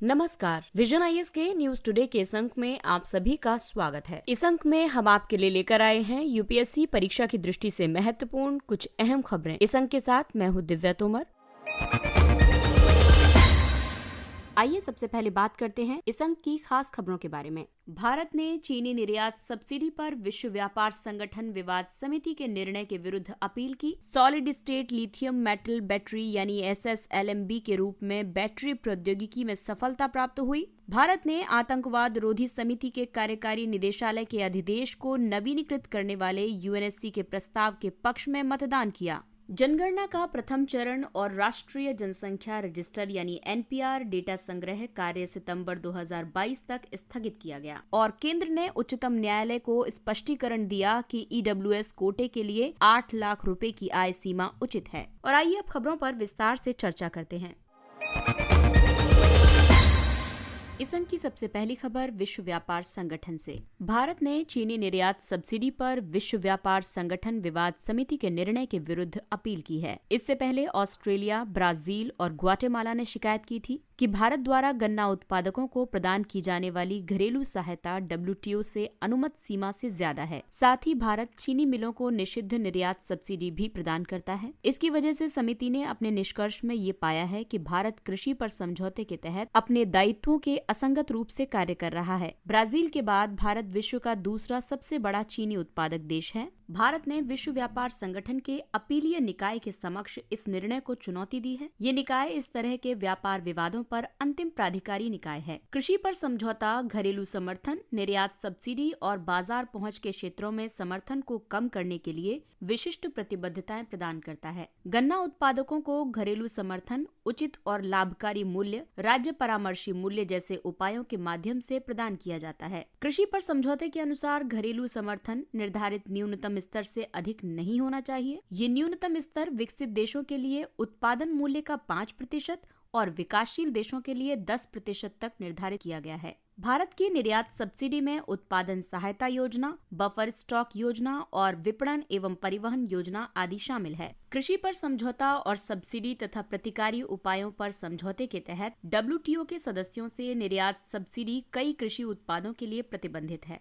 नमस्कार, vision IAS के news today के इस अंक में आप सभी का स्वागत है। इस अंक में हम आपके लिए लेकर आए हैं यूपीएससी परीक्षा की दृष्टि से महत्वपूर्ण कुछ अहम खबरें। इस अंक के साथ मैं हूं दिव्या तोमर। आइए सबसे पहले बात करते हैं इस अंक की खास खबरों के बारे में। भारत ने चीनी निर्यात सब्सिडी पर विश्व व्यापार संगठन विवाद समिति के निर्णय के विरुद्ध अपील की। Solid state lithium metal battery यानी SSLMB के रूप में बैटरी प्रौद्योगिकी में सफलता प्राप्त हुई। भारत ने आतंकवाद रोधी समिति के कार्यकारी निदेशालय के अधिदेश को नवीनीकृत करने वाले UNSC के प्रस्ताव के पक्ष में मतदान किया। जनगणना का प्रथम चरण और राष्ट्रीय जनसंख्या रजिस्टर यानी NPR डेटा संग्रह कार्य सितंबर 2022 तक स्थगित किया गया और केंद्र ने उच्चतम न्यायालय को स्पष्टीकरण दिया कि EWS कोटे के लिए 8 लाख रुपए की आय सीमा उचित है। और आइए अब खबरों पर विस्तार से चर्चा करते हैं। इस अंक की सबसे पहली खबर विश्व व्यापार संगठन से। भारत ने चीनी निर्यात सब्सिडी पर विश्व व्यापार संगठन विवाद समिति के निर्णय के विरुद्ध अपील की है। इससे पहले ऑस्ट्रेलिया, ब्राजील और ग्वाटेमाला ने शिकायत की थी कि भारत द्वारा गन्ना उत्पादकों को प्रदान की जाने वाली घरेलू सहायता WTO से अनुमत सीमा से ज्यादा है। साथ ही भारत चीनी मिलों को निषिद्ध निर्यात सब्सिडी भी प्रदान करता है। इसकी वजह से समिति ने अपने निष्कर्ष में ये पाया है कि भारत कृषि पर समझौते के तहत अपने दायित्वों के असंगत रूप से कार्य कर रहा है। ब्राजील के बाद भारत विश्व का दूसरा सबसे बड़ा चीनी उत्पादक देश है। भारत ने विश्व व्यापार संगठन के अपीलीय निकाय के समक्ष इस निर्णय को चुनौती दी है। ये निकाय इस तरह के व्यापार विवादों पर अंतिम प्राधिकारी निकाय है। कृषि पर समझौता, घरेलू समर्थन, निर्यात सब्सिडी और बाजार पहुंच के क्षेत्रों में समर्थन को कम करने के लिए विशिष्ट प्रतिबद्धताएं प्रदान करता है। गन्ना उत्पादकों को घरेलू समर्थन, उचित और लाभकारी मूल्य, राज्य परामर्शी मूल्य जैसे उपायों के माध्यम से प्रदान किया जाता है। कृषि पर समझौते के अनुसार घरेलू समर्थन निर्धारित न्यूनतम स्तर से अधिक नहीं होना चाहिए। ये न्यूनतम स्तर विकसित देशों के लिए उत्पादन मूल्य का 5% और विकासशील देशों के लिए 10% तक निर्धारित किया गया है। भारत की निर्यात सब्सिडी में उत्पादन सहायता योजना, बफर स्टॉक योजना और विपणन एवं परिवहन योजना आदि शामिल है। कृषि पर समझौता और सब्सिडी तथा प्रतिकारी उपायों पर समझौते के तहत WTO के सदस्यों से निर्यात सब्सिडी कई कृषि उत्पादों के लिए प्रतिबंधित है।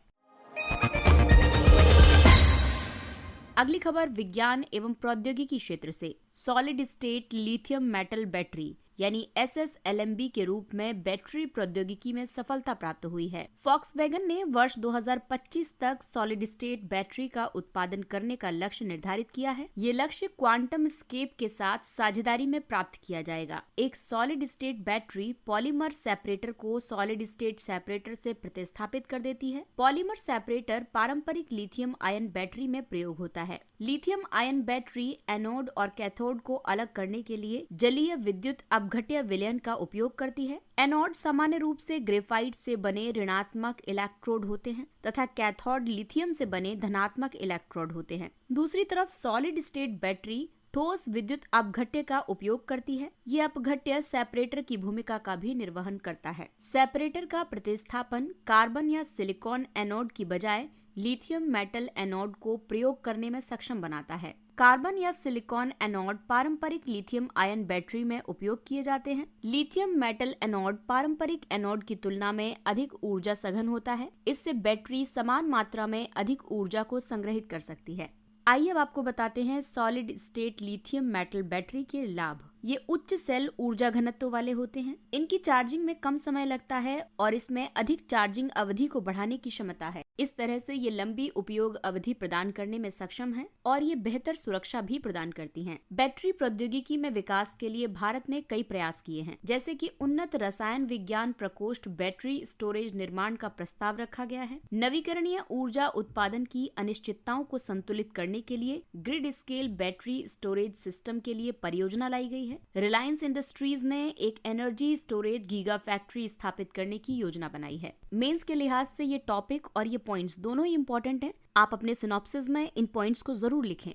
अगली खबर विज्ञान एवं प्रौद्योगिकी क्षेत्र से। Solid state lithium metal battery यानी SSLMB के रूप में बैटरी प्रौद्योगिकी में सफलता प्राप्त हुई है। फॉक्सवैगन ने वर्ष 2025 तक सॉलिड स्टेट बैटरी का उत्पादन करने का लक्ष्य निर्धारित किया है। ये लक्ष्य क्वांटम स्केप के साथ साझेदारी में प्राप्त किया जाएगा। एक solid state battery polymer separator को सॉलिड स्टेट सेपरेटर से प्रतिस्थापित कर देती है। पॉलीमर सेपरेटर पारंपरिक लिथियम आयन बैटरी में प्रयोग होता है। लिथियम आयन बैटरी एनोड और कैथोड को अलग करने के लिए जलीय विद्युत अपघट्य विलयन का उपयोग करती है। एनोड सामान्य रूप से ग्रेफाइट से बने ऋणात्मक इलेक्ट्रोड होते हैं तथा कैथोड लिथियम से बने धनात्मक इलेक्ट्रोड होते हैं। दूसरी तरफ सॉलिड स्टेट बैटरी ठोस विद्युत अपघट्य का उपयोग करती है। ये अपघट्य सेपरेटर की भूमिका का भी निर्वहन करता है। सेपरेटर का प्रतिस्थापन कार्बन या सिलिकॉन एनोड की बजाय लिथियम मेटल एनोड को प्रयोग करने में सक्षम बनाता है। कार्बन या सिलिकॉन एनोड पारंपरिक लिथियम आयन बैटरी में उपयोग किए जाते हैं। लिथियम मेटल एनोड पारंपरिक एनोड की तुलना में अधिक ऊर्जा सघन होता है। इससे बैटरी समान मात्रा में अधिक ऊर्जा को संग्रहित कर सकती है। आइए अब आपको बताते हैं solid state lithium metal battery के लाभ। ये उच्च सेल ऊर्जा घनत्व वाले होते हैं। इनकी चार्जिंग में कम समय लगता है और इसमें अधिक चार्जिंग अवधि को बढ़ाने की क्षमता है। इस तरह से ये लंबी उपयोग अवधि प्रदान करने में सक्षम है और ये बेहतर सुरक्षा भी प्रदान करती हैं। बैटरी प्रौद्योगिकी में विकास के लिए भारत ने कई प्रयास किए हैं, जैसे कि उन्नत रसायन विज्ञान प्रकोष्ठ बैटरी स्टोरेज निर्माण का प्रस्ताव रखा गया है। नवीकरणीय ऊर्जा उत्पादन की अनिश्चितताओं को संतुलित करने के लिए grid scale battery storage system के लिए परियोजना लाई गई है। रिलायंस इंडस्ट्रीज ने एक एनर्जी स्टोरेज गीगा फैक्ट्री स्थापित करने की योजना बनाई है। मेंस के लिहाज से ये टॉपिक और ये पॉइंट्स दोनों ही इंपॉर्टेंट हैं। आप अपने सिनॉप्सिस में इन पॉइंट्स को जरूर लिखें।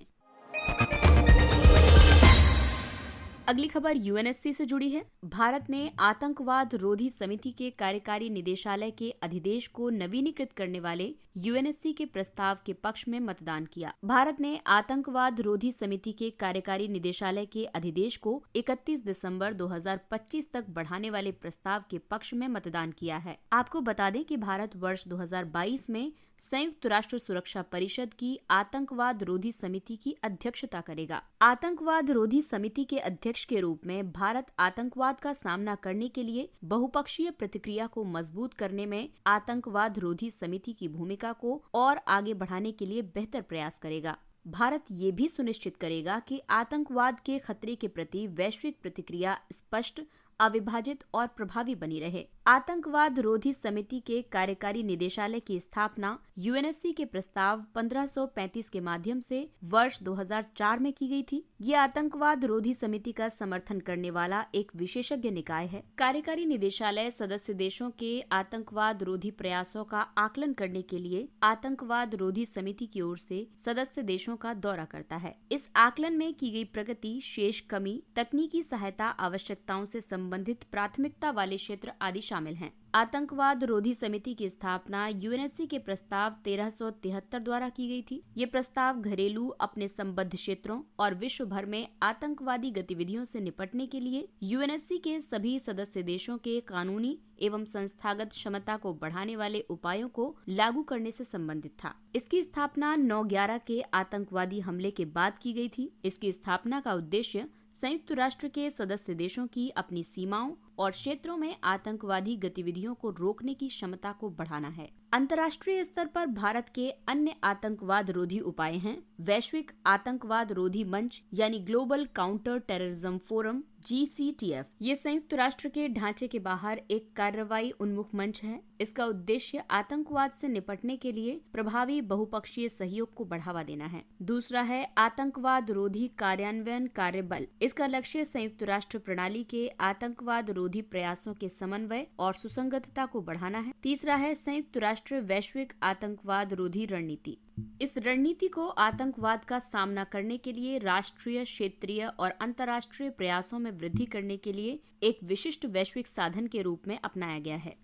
अगली खबर यूएनएससी से जुड़ी है। भारत ने आतंकवाद रोधी समिति के कार्यकारी निदेशालय के अधिदेश को नवीनीकृत करने वाले यूएनएससी के प्रस्ताव के पक्ष में मतदान किया। भारत ने आतंकवाद रोधी समिति के कार्यकारी निदेशालय के अधिदेश को 31 दिसंबर 2025 तक बढ़ाने वाले प्रस्ताव के पक्ष में मतदान किया है। आपको बता दें कि भारत वर्ष 2022 में संयुक्त राष्ट्र सुरक्षा परिषद की आतंकवाद रोधी समिति की अध्यक्षता करेगा। आतंकवाद रोधी समिति के अध्यक्ष के रूप में भारत आतंकवाद का सामना करने के लिए बहुपक्षीय प्रतिक्रिया को मजबूत करने में आतंकवाद रोधी समिति की भूमिका को और आगे बढ़ाने के लिए बेहतर प्रयास करेगा। भारत ये भी सुनिश्चित करेगा कि आतंकवाद के खतरे के प्रति वैश्विक प्रतिक्रिया स्पष्ट, अविभाजित और प्रभावी बनी रहे। आतंकवाद रोधी समिति के कार्यकारी निदेशालय की स्थापना यूएनएससी के प्रस्ताव 1535 के माध्यम से वर्ष 2004 में की गई थी। ये आतंकवाद रोधी समिति का समर्थन करने वाला एक विशेषज्ञ निकाय है। कार्यकारी निदेशालय सदस्य देशों के आतंकवाद रोधी प्रयासों का आकलन करने के लिए आतंकवाद रोधी समिति की ओर से सदस्य देशों का दौरा करता है। इस आकलन में की गई प्रगति, शेष कमी, तकनीकी सहायता, आवश्यकताओं से संबंधित प्राथमिकता वाले क्षेत्र आदि शामिल हैं। आतंकवाद रोधी समिति की स्थापना यूएनएससी के प्रस्ताव 1373 द्वारा की गई थी। ये प्रस्ताव घरेलू, अपने संबद्ध क्षेत्रों और विश्व भर में आतंकवादी गतिविधियों से निपटने के लिए यूएनएससी के सभी सदस्य देशों के कानूनी एवं संस्थागत क्षमता को बढ़ाने वाले उपायों को लागू करने से संबंधित था। इसकी स्थापना 9/11 के आतंकवादी हमले के बाद की गई थी। इसकी स्थापना का उद्देश्य संयुक्त राष्ट्र के सदस्य देशों की अपनी सीमाओं और क्षेत्रों में आतंकवादी गतिविधियों को रोकने की क्षमता को बढ़ाना है। अंतर्राष्ट्रीय स्तर पर भारत के अन्य आतंकवाद रोधी उपाय हैं वैश्विक आतंकवाद रोधी मंच यानी global counter terrorism forum GCTF। ये संयुक्त राष्ट्र के ढांचे के बाहर एक कार्रवाई उन्मुख मंच है। इसका उद्देश्य आतंकवाद से निपटने के लिए प्रभावी बहुपक्षीय सहयोग को बढ़ावा देना है। दूसरा है आतंकवाद रोधी कार्यान्वयन कार्यबल। इसका लक्ष्य संयुक्त राष्ट्र प्रणाली के आतंकवाद रोधी प्रयासों के समन्वय और सुसंगतता को बढ़ाना है। तीसरा है संयुक्त राष्ट्र वैश्विक आतंकवाद रोधी रणनीति। इस रणनीति को आतंकवाद का सामना करने के लिए राष्ट्रीय, क्षेत्रीय और अंतर्राष्ट्रीय प्रयासों में वृद्धि करने के लिए एक विशिष्ट वैश्विक साधन के रूप में अपनाया गया है।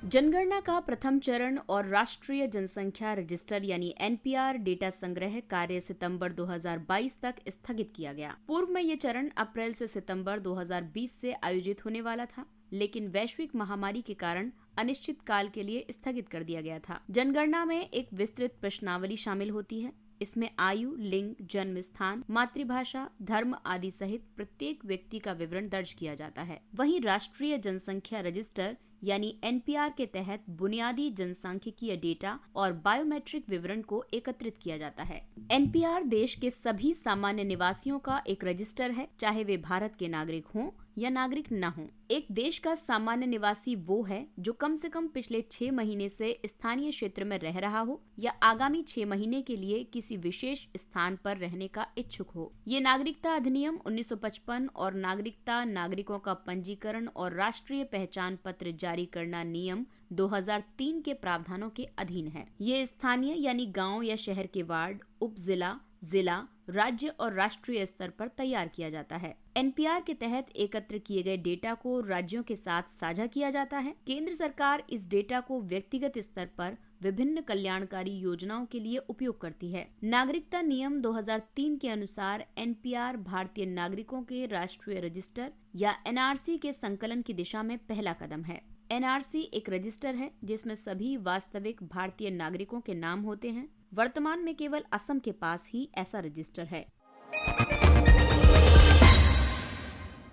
जनगणना का प्रथम चरण और राष्ट्रीय जनसंख्या रजिस्टर यानी NPR डेटा संग्रह कार्य सितंबर 2022 तक स्थगित किया गया। पूर्व में ये चरण अप्रैल से सितंबर 2020 से आयोजित होने वाला था, लेकिन वैश्विक महामारी के कारण अनिश्चित काल के लिए स्थगित कर दिया गया था। जनगणना में एक विस्तृत प्रश्नावली शामिल होती है। इसमें आयु, लिंग, जन्म स्थान, मातृभाषा, धर्म आदि सहित प्रत्येक व्यक्ति का विवरण दर्ज किया जाता है। वहीं राष्ट्रीय जनसंख्या रजिस्टर यानी NPR के तहत बुनियादी जनसांख्यिकीय डेटा और बायोमेट्रिक विवरण को एकत्रित किया जाता है। NPR देश के सभी सामान्य निवासियों का एक रजिस्टर है, चाहे वे भारत के नागरिक हों या नागरिक न हों। एक देश का सामान्य निवासी वो है जो कम से कम पिछले 6 महीने से स्थानीय क्षेत्र में रह रहा हो या आगामी 6 महीने के लिए किसी विशेष स्थान पर रहने का इच्छुक हो। ये नागरिकता अधिनियम 1955 और नागरिकता, नागरिकों का पंजीकरण और राष्ट्रीय पहचान पत्र जारी करना नियम 2003 के प्रावधानों के अधीन है। ये स्थानीय यानी गांव या शहर के वार्ड, उपजिला, जिला, राज्य और राष्ट्रीय स्तर पर तैयार किया जाता है। NPR के तहत एकत्र किए गए डेटा को राज्यों के साथ साझा किया जाता है। केंद्र सरकार इस डेटा को व्यक्तिगत स्तर पर विभिन्न कल्याणकारी योजनाओं के लिए उपयोग करती है। नागरिकता नियम 2003 के अनुसार NPR भारतीय नागरिकों के राष्ट्रीय रजिस्टर या NRC के संकलन की दिशा में पहला कदम है। NRC एक रजिस्टर है जिसमें सभी वास्तविक भारतीय नागरिकों के नाम होते हैं। वर्तमान में केवल असम के पास ही ऐसा रजिस्टर है।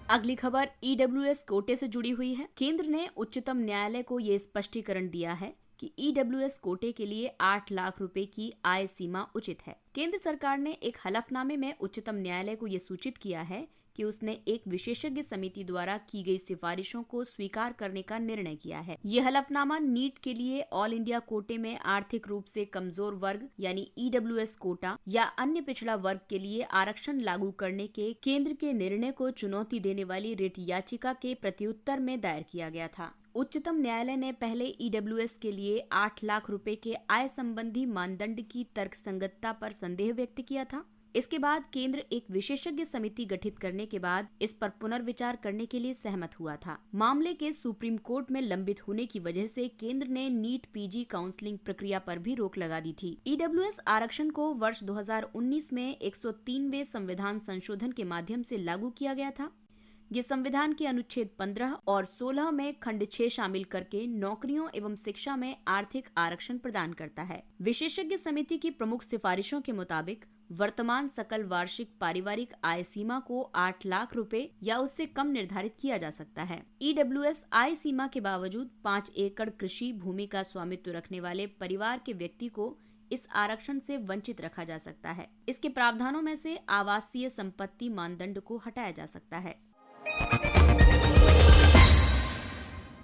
अगली खबर EWS कोटे से जुड़ी हुई है। केंद्र ने उच्चतम न्यायालय को ये स्पष्टीकरण दिया है कि EWS कोटे के लिए 8 लाख रुपए की आय सीमा उचित है। केंद्र सरकार ने एक हलफनामे में उच्चतम न्यायालय को ये सूचित किया है कि उसने एक विशेषज्ञ समिति द्वारा की गई सिफारिशों को स्वीकार करने का निर्णय किया है। ये हलफनामा नीट के लिए ऑल इंडिया कोटे में आर्थिक रूप से कमजोर वर्ग यानी EWS कोटा या अन्य पिछड़ा वर्ग के लिए आरक्षण लागू करने के केंद्र के निर्णय को चुनौती देने वाली रिट याचिका के प्रत्युत्तर में दायर किया गया था। उच्चतम न्यायालय ने पहले EWS के लिए 8 लाख रुपए के आय संबंधी मानदंड की तर्कसंगतता पर संदेह व्यक्त किया था। इसके बाद केंद्र एक विशेषज्ञ समिति गठित करने के बाद इस पर पुनर्विचार करने के लिए सहमत हुआ था। मामले के सुप्रीम कोर्ट में लंबित होने की वजह से केंद्र ने नीट पीजी काउंसलिंग प्रक्रिया पर भी रोक लगा दी थी। ईडब्ल्यूएस आरक्षण को वर्ष 2019 में 103वें संविधान संशोधन के माध्यम से लागू किया गया था। ये संविधान के अनुच्छेद 15 और 16 में खंड 6 शामिल करके नौकरियों एवं शिक्षा में आर्थिक आरक्षण प्रदान करता है। विशेषज्ञ समिति की प्रमुख सिफारिशों के मुताबिक वर्तमान सकल वार्षिक पारिवारिक आय सीमा को 8 लाख रुपए या उससे कम निर्धारित किया जा सकता है। ईडब्ल्यूएस आय सीमा के बावजूद 5 एकड़ कृषि भूमि का स्वामित्व रखने वाले परिवार के व्यक्ति को इस आरक्षण से वंचित रखा जा सकता है। इसके प्रावधानों में से आवासीय संपत्ति मानदंड को हटाया जा सकता है।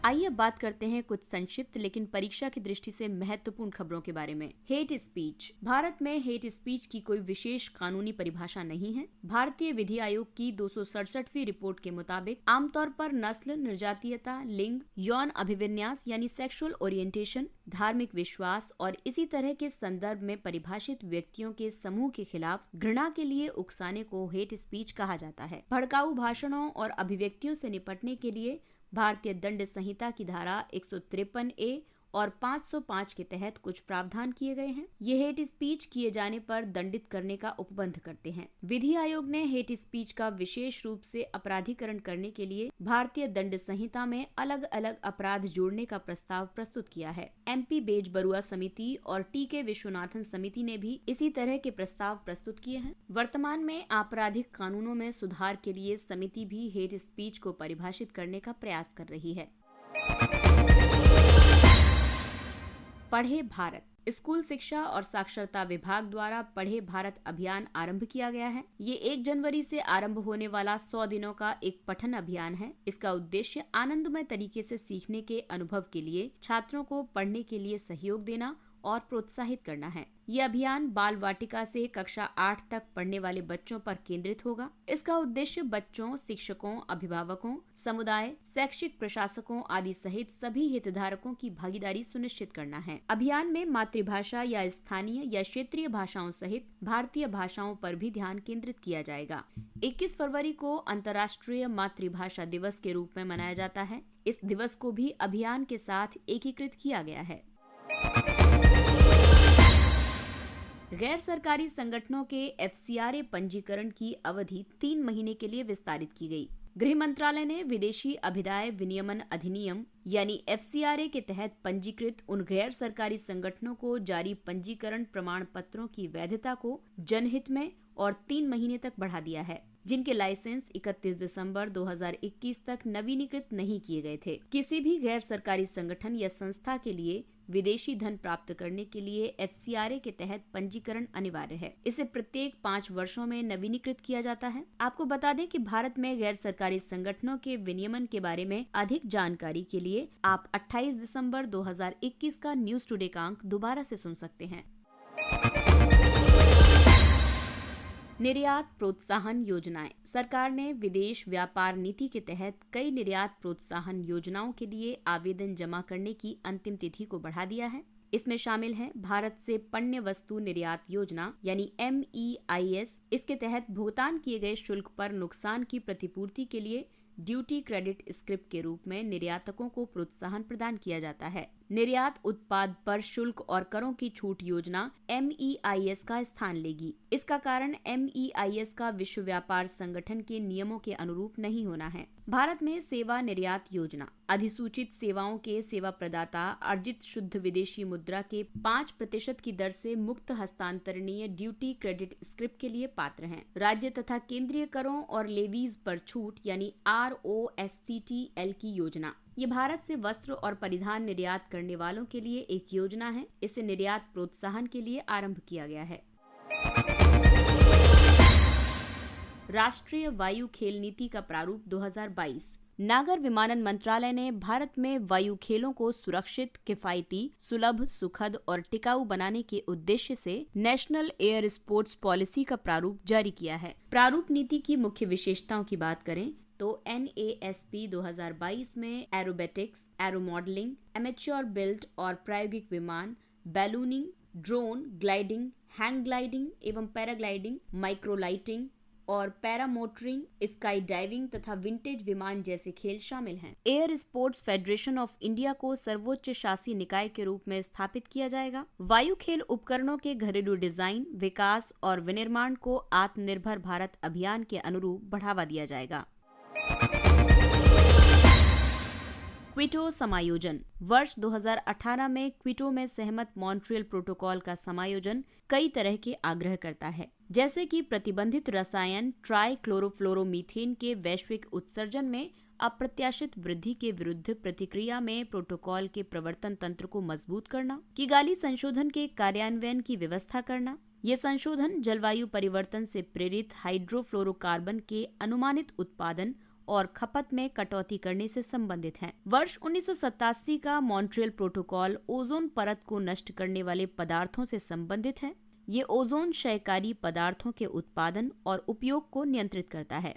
आइए अब बात करते हैं कुछ संक्षिप्त लेकिन परीक्षा की दृष्टि से महत्वपूर्ण खबरों के बारे में। Hate speech. भारत में हेट स्पीच की कोई विशेष कानूनी परिभाषा नहीं है। भारतीय विधि आयोग की 267वीं रिपोर्ट के मुताबिक आमतौर पर नस्ल, निर्जातीयता, लिंग, यौन अभिविन्यास यानी सेक्सुअल ओरिएंटेशन, धार्मिक विश्वास और इसी तरह के संदर्भ में परिभाषित व्यक्तियों के समूह के खिलाफ घृणा के लिए उकसाने को हेट स्पीच कहा जाता है। भड़काऊ भाषणों और अभिव्यक्तियों से निपटने के लिए भारतीय दंड संहिता की धारा 153A और 505 के तहत कुछ प्रावधान किए गए हैं। ये हेट स्पीच किए जाने पर दंडित करने का उपबंध करते हैं। विधि आयोग ने हेट स्पीच का विशेष रूप से अपराधीकरण करने के लिए भारतीय दंड संहिता में अलग अलग अपराध जोड़ने का प्रस्ताव प्रस्तुत किया है। MP बेज बरुआ समिति और TK विश्वनाथन समिति ने भी इसी तरह के प्रस्ताव प्रस्तुत किए हैं। वर्तमान में आपराधिक कानूनों में सुधार के लिए समिति भी हेट स्पीच को परिभाषित करने का प्रयास कर रही है। पढ़े भारत। स्कूल शिक्षा और साक्षरता विभाग द्वारा पढ़े भारत अभियान आरंभ किया गया है। ये 1 जनवरी से आरंभ होने वाला 100 दिनों का एक पठन अभियान है। इसका उद्देश्य आनंदमय तरीके से सीखने के अनुभव के लिए छात्रों को पढ़ने के लिए सहयोग देना और प्रोत्साहित करना है। ये अभियान बाल वाटिका से कक्षा 8 तक पढ़ने वाले बच्चों पर केंद्रित होगा। इसका उद्देश्य बच्चों, शिक्षकों, अभिभावकों, समुदाय, शैक्षिक प्रशासकों आदि सहित सभी हितधारकों की भागीदारी सुनिश्चित करना है। अभियान में मातृभाषा या स्थानीय या क्षेत्रीय भाषाओं सहित भारतीय भाषाओं पर भी ध्यान केंद्रित किया जाएगा। 21 फरवरी को अंतर्राष्ट्रीय मातृभाषा दिवस के रूप में मनाया जाता है। इस दिवस को भी अभियान के साथ एकीकृत किया गया है। गैर सरकारी संगठनों के FCRA पंजीकरण की अवधि 3 महीने के लिए विस्तारित की गई। गृह मंत्रालय ने विदेशी अभिदाय विनियमन अधिनियम यानी FCRA के तहत पंजीकृत उन गैर सरकारी संगठनों को जारी पंजीकरण प्रमाण पत्रों की वैधता को जनहित में और 3 महीने तक बढ़ा दिया है, जिनके लाइसेंस 31 दिसंबर 2021 तक नवीनीकृत नहीं किए गए थे। किसी भी गैर सरकारी संगठन या संस्था के लिए विदेशी धन प्राप्त करने के लिए FCRA के तहत पंजीकरण अनिवार्य है। इसे प्रत्येक 5 वर्षों में नवीनीकृत किया जाता है। आपको बता दें कि भारत में गैर सरकारी संगठनों के विनियमन के बारे में अधिक जानकारी के लिए आप 28 दिसंबर 2021 का न्यूज टुडे का अंक दोबारा से सुन सकते हैं। निर्यात प्रोत्साहन योजनाएं। सरकार ने विदेश व्यापार नीति के तहत कई निर्यात प्रोत्साहन योजनाओं के लिए आवेदन जमा करने की अंतिम तिथि को बढ़ा दिया है। इसमें शामिल है भारत से पण्य वस्तु निर्यात योजना यानी MEIS। इसके तहत भुगतान किए गए शुल्क पर नुकसान की प्रतिपूर्ति के लिए ड्यूटी क्रेडिट स्क्रिप्ट के रूप में निर्यातकों को प्रोत्साहन प्रदान किया जाता है। निर्यात उत्पाद पर शुल्क और करों की छूट योजना MEIS का स्थान लेगी। इसका कारण MEIS का विश्व व्यापार संगठन के नियमों के अनुरूप नहीं होना है। भारत में सेवा निर्यात योजना। अधिसूचित सेवाओं के सेवा प्रदाता अर्जित शुद्ध विदेशी मुद्रा के 5% की दर से मुक्त हस्तांतरणीय ड्यूटी क्रेडिट स्क्रिप्ट के लिए पात्र हैं। राज्य तथा केंद्रीय करों और लेवीज पर छूट यानी ROSCTL की योजना। ये भारत से वस्त्र और परिधान निर्यात करने वालों के लिए एक योजना है। इसे निर्यात प्रोत्साहन के लिए आरंभ किया गया है। राष्ट्रीय वायु खेल नीति का प्रारूप 2022। नागर विमानन मंत्रालय ने भारत में वायु खेलों को सुरक्षित, किफायती, सुलभ, सुखद और टिकाऊ बनाने के उद्देश्य से नेशनल एयर स्पोर्ट्स पॉलिसी का प्रारूप जारी किया है। प्रारूप नीति की मुख्य विशेषताओं की बात करें तो NASP 2022 में aerobatics, aero modelling, amateur built और प्रायोगिक विमान, ballooning, drone, gliding, hang gliding एवं पैराग्लाइडिंग, माइक्रोलाइटिंग और पैरामोटरिंग, स्काई डाइविंग तथा विंटेज विमान जैसे खेल शामिल हैं। Air sports federation of India को सर्वोच्च शासी निकाय के रूप में स्थापित किया जाएगा। वायु खेल उपकरणों के घरेलू डिजाइन, विकास और विनिर्माण को आत्मनिर्भर भारत अभियान के अनुरूप बढ़ावा दिया जाएगा। क्विटो समायोजन। वर्ष 2018 में क्विटो में सहमत मॉन्ट्रियल प्रोटोकॉल का समायोजन कई तरह के आग्रह करता है, जैसे कि प्रतिबंधित रसायन ट्राइक्लोरोफ्लोरोमीथेन के वैश्विक उत्सर्जन में अप्रत्याशित वृद्धि के विरुद्ध प्रतिक्रिया में प्रोटोकॉल के प्रवर्तन तंत्र को मजबूत करना, किगाली संशोधन के कार्यान्वयन की व्यवस्था करना। ये संशोधन जलवायु परिवर्तन से प्रेरित हाइड्रोफ्लोरोकार्बन के अनुमानित उत्पादन और खपत में कटौती करने से संबंधित हैं। वर्ष 1987 का मॉन्ट्रियल प्रोटोकॉल ओजोन परत को नष्ट करने वाले पदार्थों से संबंधित है। ये ओजोन क्षयकारी पदार्थों के उत्पादन और उपयोग को नियंत्रित करता है।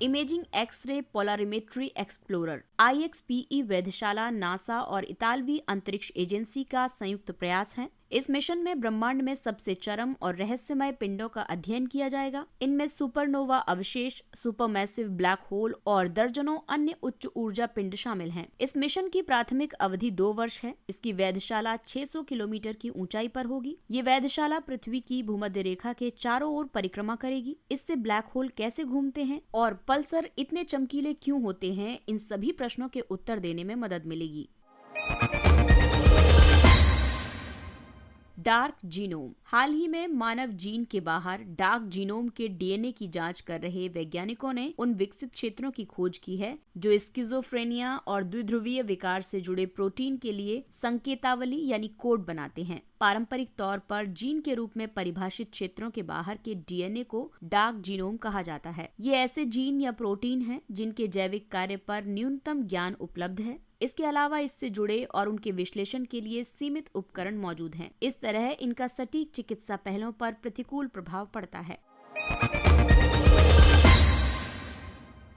Imaging X-ray polarimetry explorer IXPE वेधशाला, नासा और इतालवी अंतरिक्ष एजेंसी का संयुक्त प्रयास है। इस मिशन में ब्रह्मांड में सबसे चरम और रहस्यमय पिंडों का अध्ययन किया जाएगा। इनमें सुपरनोवा अवशेष, सुपरमैसिव ब्लैक होल और दर्जनों अन्य उच्च ऊर्जा पिंड शामिल हैं। इस मिशन की प्राथमिक अवधि 2 वर्ष है। इसकी वेधशाला 600 किलोमीटर की ऊंचाई पर होगी। ये वेधशाला पृथ्वी की भूमध्य रेखा के चारों ओर परिक्रमा करेगी। इससे ब्लैक होल कैसे घूमते हैं और पल्सर इतने चमकीले क्यों होते हैं, इन सभी प्रश्नों के उत्तर देने में मदद मिलेगी। Dark genome. हाल ही में मानव जीन के बाहर डार्क जीनोम के DNA की जांच कर रहे वैज्ञानिकों ने उन विकसित क्षेत्रों की खोज की है जो स्किज़ोफ्रेनिया और द्विध्रुवीय विकार से जुड़े प्रोटीन के लिए संकेतावली यानी कोड बनाते हैं। पारंपरिक तौर पर जीन के रूप में परिभाषित क्षेत्रों के बाहर के DNA को डार्क जीनोम कहा जाता है। ये ऐसे जीन या प्रोटीन हैं जिनके जैविक कार्य पर न्यूनतम ज्ञान उपलब्ध है। इसके अलावा इससे जुड़े और उनके विश्लेषण के लिए सीमित उपकरण मौजूद हैं। इस तरह इनका सटीक चिकित्सा पहलों पर प्रतिकूल प्रभाव पड़ता है।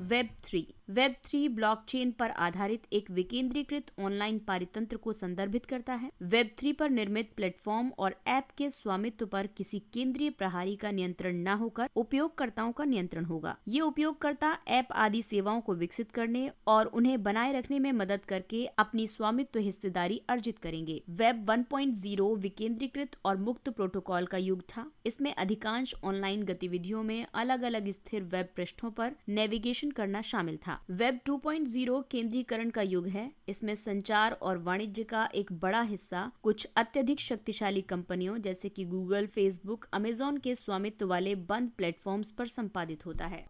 वेब 3 ब्लॉकचेन पर आधारित एक विकेंद्रीकृत ऑनलाइन पारितंत्र को संदर्भित करता है। वेब 3 पर निर्मित प्लेटफॉर्म और ऐप के स्वामित्व पर किसी केंद्रीय प्रणाली का नियंत्रण न होकर उपयोगकर्ताओं का नियंत्रण होगा। ये उपयोगकर्ता ऐप आदि सेवाओं को विकसित करने और उन्हें बनाए रखने में मदद करके अपनी स्वामित्व हिस्सेदारी अर्जित करेंगे। वेब 1.0 विकेंद्रीकृत और मुक्त प्रोटोकॉल का युग था। इसमें अधिकांश ऑनलाइन गतिविधियों में अलग अलग स्थिर वेब पृष्ठों पर नेविगेशन करना शामिल था। वेब 2.0 केंद्रीकरण का युग है। इसमें संचार और वाणिज्य का एक बड़ा हिस्सा कुछ अत्यधिक शक्तिशाली कंपनियों जैसे कि गूगल, फेसबुक, अमेज़न के स्वामित्व वाले बंद प्लेटफॉर्म्स पर संपादित होता है।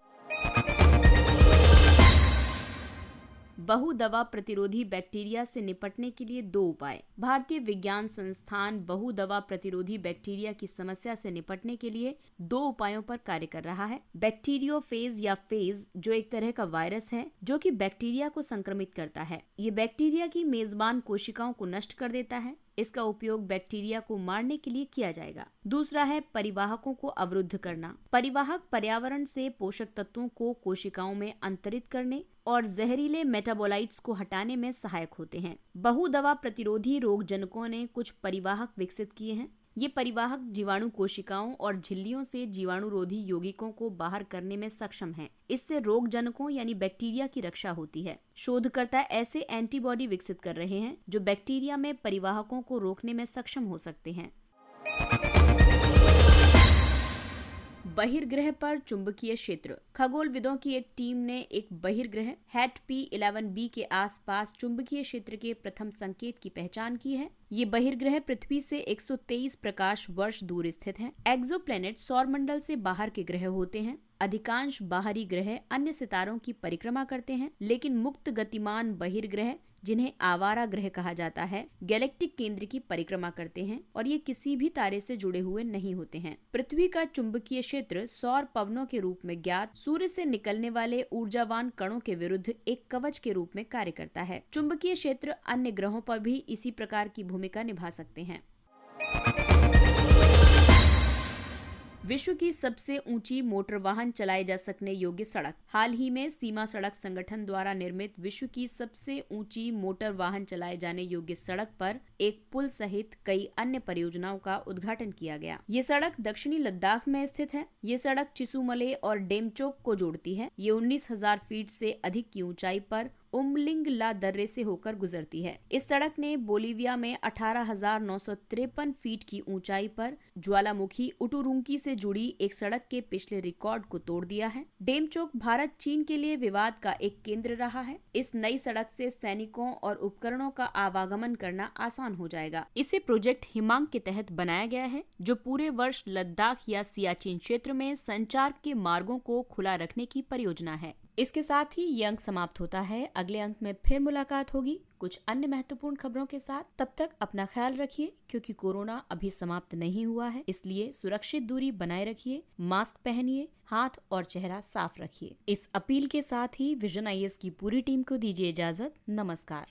बहुदवा प्रतिरोधी बैक्टीरिया से निपटने के लिए 2 उपाय। भारतीय विज्ञान संस्थान बहुदवा प्रतिरोधी बैक्टीरिया की समस्या से निपटने के लिए 2 उपायों पर कार्य कर रहा है। बैक्टीरियोफेज या फेज, जो एक तरह का वायरस है जो कि बैक्टीरिया को संक्रमित करता है। ये बैक्टीरिया की मेजबान कोशिकाओं को नष्ट कर देता है। इसका उपयोग बैक्टीरिया को मारने के लिए किया जाएगा। दूसरा है परिवाहकों को अवरुद्ध करना। परिवाहक पर्यावरण से पोषक तत्वों को कोशिकाओं में अंतरित करने और जहरीले मेटाबोलाइट्स को हटाने में सहायक होते हैं। बहुदवा प्रतिरोधी रोगजनकों ने कुछ परिवाहक विकसित किए हैं। ये परिवाहक जीवाणु कोशिकाओं और झिल्लियों से जीवाणुरोधी यौगिकों को बाहर करने में सक्षम हैं। इससे रोगजनकों यानी बैक्टीरिया की रक्षा होती है। शोधकर्ता ऐसे एंटीबॉडी विकसित कर रहे हैं जो बैक्टीरिया में परिवाहकों को रोकने में सक्षम हो सकते हैं। बहिर्ग्रह पर चुंबकीय क्षेत्र। खगोलविदों की एक टीम ने एक बहिर्ग्रह हैट P11b के आसपास चुंबकीय क्षेत्र के प्रथम संकेत की पहचान की है। ये बहिर्ग्रह पृथ्वी से 123 प्रकाश वर्ष दूर स्थित हैं। एक्सोप्लैनेट सौरमंडल से बाहर के ग्रह होते हैं। अधिकांश बाहरी ग्रह अन्य सितारों की परिक्रमा करते हैं, लेकिन मुक्त गतिमान बहिर्ग्रह, जिन्हें आवारा ग्रह कहा जाता है, गैलेक्टिक केंद्र की परिक्रमा करते हैं और ये किसी भी तारे से जुड़े हुए नहीं होते हैं। पृथ्वी का चुंबकीय क्षेत्र सौर पवनों के रूप में ज्ञात सूर्य से निकलने वाले ऊर्जावान कणों के विरुद्ध एक कवच के रूप में कार्य करता है। चुंबकीय क्षेत्र अन्य ग्रहों पर भी इसी प्रकार की भूमिका निभा सकते हैं। विश्व की सबसे ऊंची मोटर वाहन चलाए जा सकने योग्य सड़क। हाल ही में सीमा सड़क संगठन द्वारा निर्मित विश्व की सबसे ऊंची मोटर वाहन चलाए जाने योग्य सड़क पर एक पुल सहित कई अन्य परियोजनाओं का उद्घाटन किया गया। ये सड़क दक्षिणी लद्दाख में स्थित है। ये सड़क चिसुमले और डेमचोक को जोड़ती है। ये 19,000 फीट से अधिक की ऊंचाई पर उमलिंगला दर्रे से होकर गुजरती है। इस सड़क ने बोलीविया में 18,953 फीट की ऊंचाई पर ज्वालामुखी उटुरुंकी से जुड़ी एक सड़क के पिछले रिकॉर्ड को तोड़ दिया है। डेमचोक भारत चीन के लिए विवाद का एक केंद्र रहा है। इस नई सड़क से सैनिकों और उपकरणों का आवागमन करना आसान हो जाएगा। इसे प्रोजेक्ट हिमांग के तहत बनाया गया है, जो पूरे वर्ष लद्दाख या सियाचिन क्षेत्र में संचार के मार्गों को खुला रखने की परियोजना है। इसके साथ ही ये अंक समाप्त होता है। अगले अंक में फिर मुलाकात होगी कुछ अन्य महत्वपूर्ण खबरों के साथ। तब तक अपना ख्याल रखिए, क्योंकि कोरोना अभी समाप्त नहीं हुआ है, इसलिए सुरक्षित दूरी बनाए रखिए, मास्क पहनिए, हाथ और चेहरा साफ रखिए। इस अपील के साथ ही विजन IAS की पूरी टीम को दीजिए इजाजत। नमस्कार।